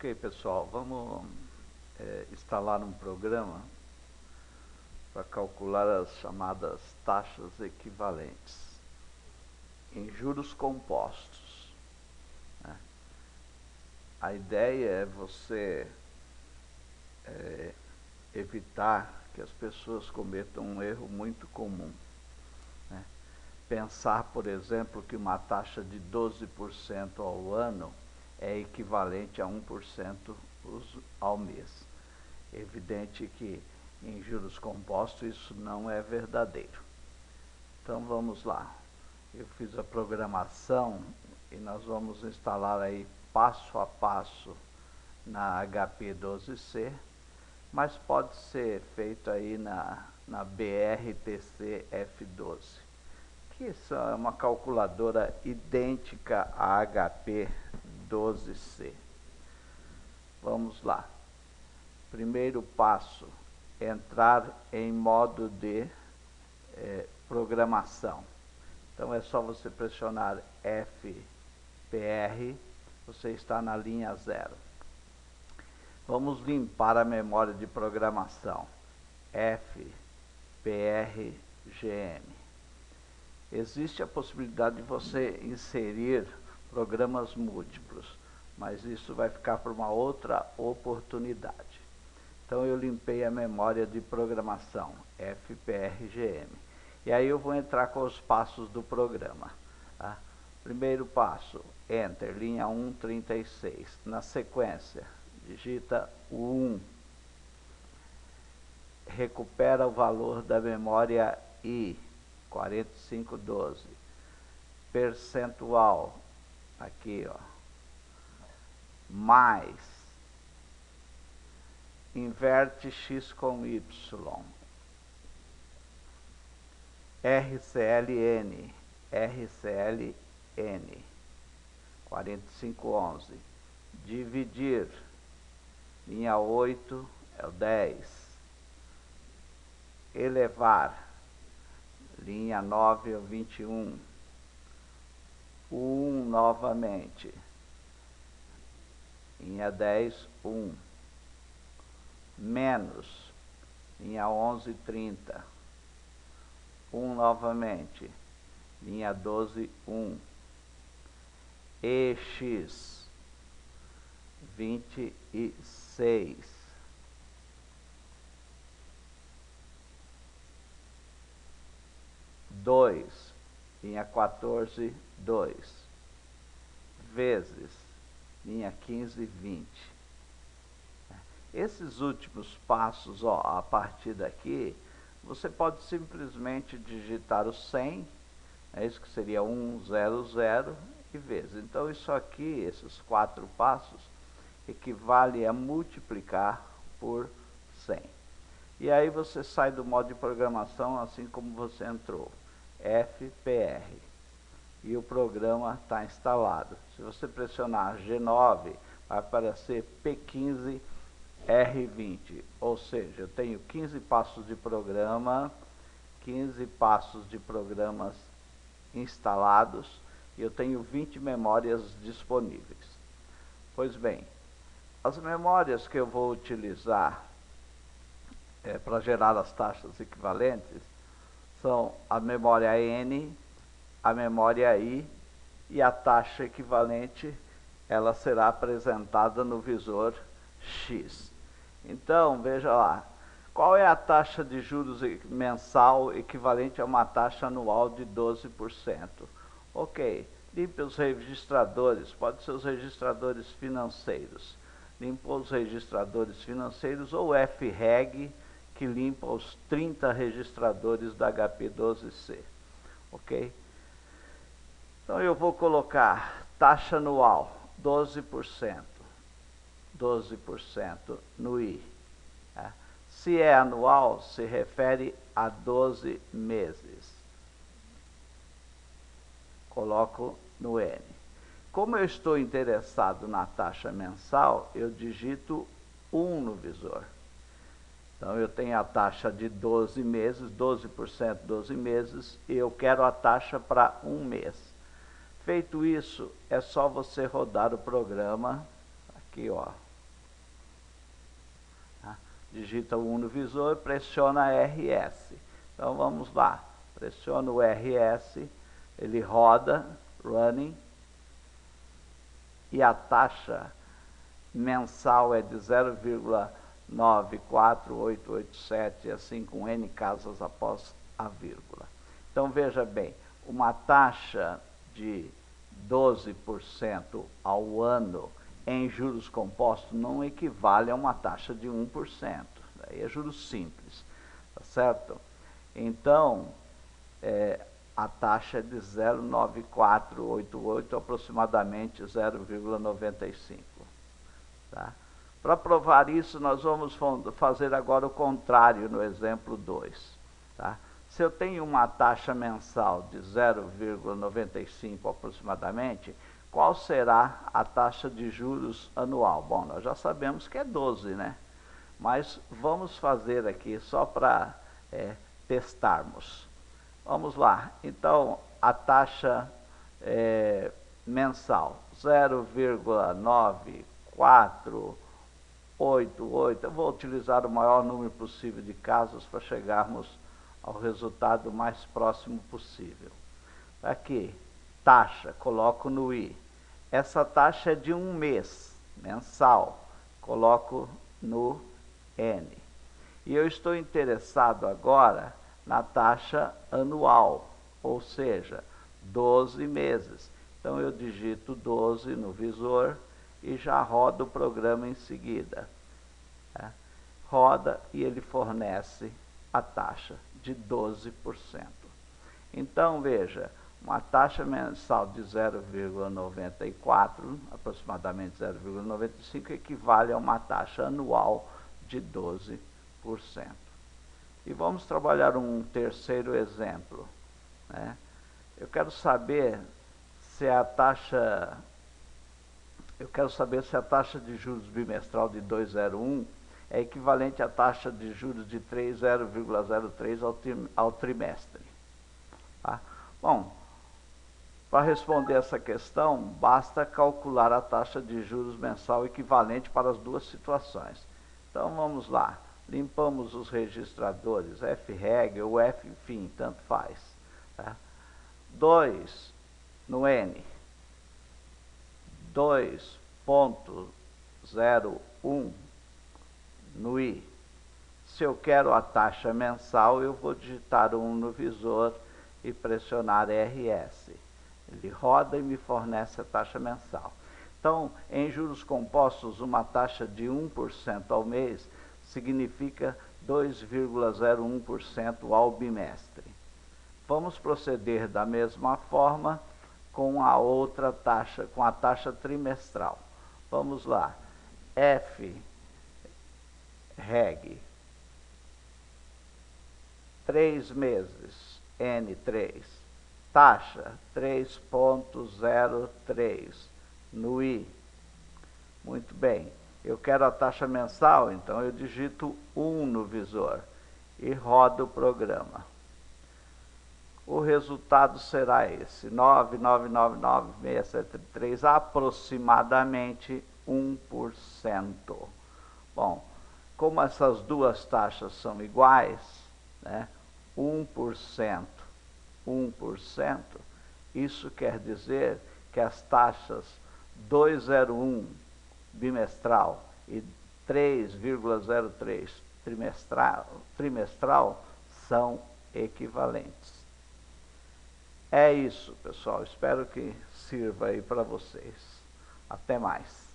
Ok, pessoal, vamos instalar um programa para calcular as chamadas taxas equivalentes em juros compostos, né? A ideia é você evitar que as pessoas cometam um erro muito comum, né? Pensar, por exemplo, que uma taxa de 12% ao ano é equivalente a 1% ao mês. É evidente que em juros compostos isso não é verdadeiro. Então vamos lá. Eu fiz a programação e nós vamos instalar aí passo a passo na HP 12C, mas pode ser feito aí na BRTC F12, que é uma calculadora idêntica à HP 12C. Vamos lá. Primeiro passo, entrar em modo de programação. Então é só você pressionar FPR, você está na linha 0. Vamos limpar a memória de programação. FPRGM. Existe a possibilidade de você inserir programas múltiplos, mas isso vai ficar para uma outra oportunidade. Então eu limpei a memória de programação, FPRGM. E aí eu vou entrar com os passos do programa. Tá? Primeiro passo, Enter, linha 136. Na sequência, digita o 1. Recupera o valor da memória I, 4512. Percentual, aqui ó, mais. Inverte x com y. RCLN, 4511. Dividir, linha 8 é o 10. Elevar, linha 9 é o 21. O 1 novamente, linha 10, 1. Menos, linha 11, 30. 1 novamente, linha 12, 1. EX, 26. Dois, linha 14, 2. Vezes, linha 15, 20. Esses últimos passos, ó, a partir daqui, você pode simplesmente digitar o 100, isso que seria 100, e vezes. Então isso aqui, esses 4 passos, equivale a multiplicar por 100. E aí você sai do modo de programação assim como você entrou, FPR. E o programa está instalado. Se você pressionar G9, vai aparecer P15 R20, ou seja, eu tenho 15 passos de programa, 15 passos de programas instalados e eu tenho 20 memórias disponíveis. Pois bem, as memórias que eu vou utilizar para gerar as taxas equivalentes são a memória N, a memória I e a taxa equivalente, ela será apresentada no visor X. Então, veja lá, qual é a taxa de juros mensal equivalente a uma taxa anual de 12%? Ok, limpe os registradores, pode ser os registradores financeiros. Limpa os registradores financeiros ou FREG, que limpa os 30 registradores da HP12C. Ok? Então eu vou colocar taxa anual, 12%. 12% no I. Se é anual, se refere a 12 meses. Coloco no N. Como eu estou interessado na taxa mensal, eu digito 1 no visor. Então eu tenho a taxa de 12 meses, 12%, 12 meses, e eu quero a taxa para um mês. Feito isso, é só você rodar o programa, aqui ó, digita o 1 no visor, pressiona RS. Então vamos lá, pressiono o RS, ele roda, running, e a taxa mensal é de 0,94887, assim com N casas após a vírgula. Então veja bem, uma taxa de 12% ao ano em juros compostos não equivale a uma taxa de 1%. Daí é juros simples, tá certo? Então, a taxa é de 0,9488, aproximadamente 0,95. Tá? Para provar isso, nós vamos fazer agora o contrário no exemplo 2. Tá? Se eu tenho uma taxa mensal de 0,95 aproximadamente, qual será a taxa de juros anual? Bom, nós já sabemos que é 12, né? Mas vamos fazer aqui só para testarmos. Vamos lá. Então, a taxa mensal, 0,9488. Eu vou utilizar o maior número possível de casos para chegarmos ao resultado mais próximo possível. Aqui, taxa, coloco no I. Essa taxa é de um mês, mensal, coloco no N. E eu estou interessado agora na taxa anual, ou seja, 12 meses. Então eu digito 12 no visor e já roda o programa em seguida. Roda e ele fornece a taxa de 12%. Então veja, uma taxa mensal de 0,94, aproximadamente 0,95, equivale a uma taxa anual de 12%. E vamos trabalhar um terceiro exemplo. Né? Eu quero saber se a taxa de juros bimestral de 2,01 é equivalente à taxa de juros de 3,03 ao trimestre. Tá? Bom, para responder essa questão, basta calcular a taxa de juros mensal equivalente para as duas situações. Então vamos lá, limpamos os registradores, FREG ou FFIN, tanto faz. Tá? 2 no N, 2,01 no I. Se eu quero a taxa mensal, eu vou digitar 1 no visor e pressionar RS. Ele roda e me fornece a taxa mensal. Então, em juros compostos, uma taxa de 1% ao mês significa 2,01% ao bimestre. Vamos proceder da mesma forma com a outra taxa, com a taxa trimestral. Vamos lá. FREG, 3 meses, N3, taxa 3,03 no I. Muito bem, eu quero a taxa mensal, então eu digito 1 no visor e rodo o programa. O resultado será esse, 9,999673, aproximadamente 1%. Bom, como essas duas taxas são iguais, né, 1%, isso quer dizer que as taxas 2,01 bimestral e 3,03 trimestral são equivalentes. É isso, pessoal. Espero que sirva aí para vocês. Até mais.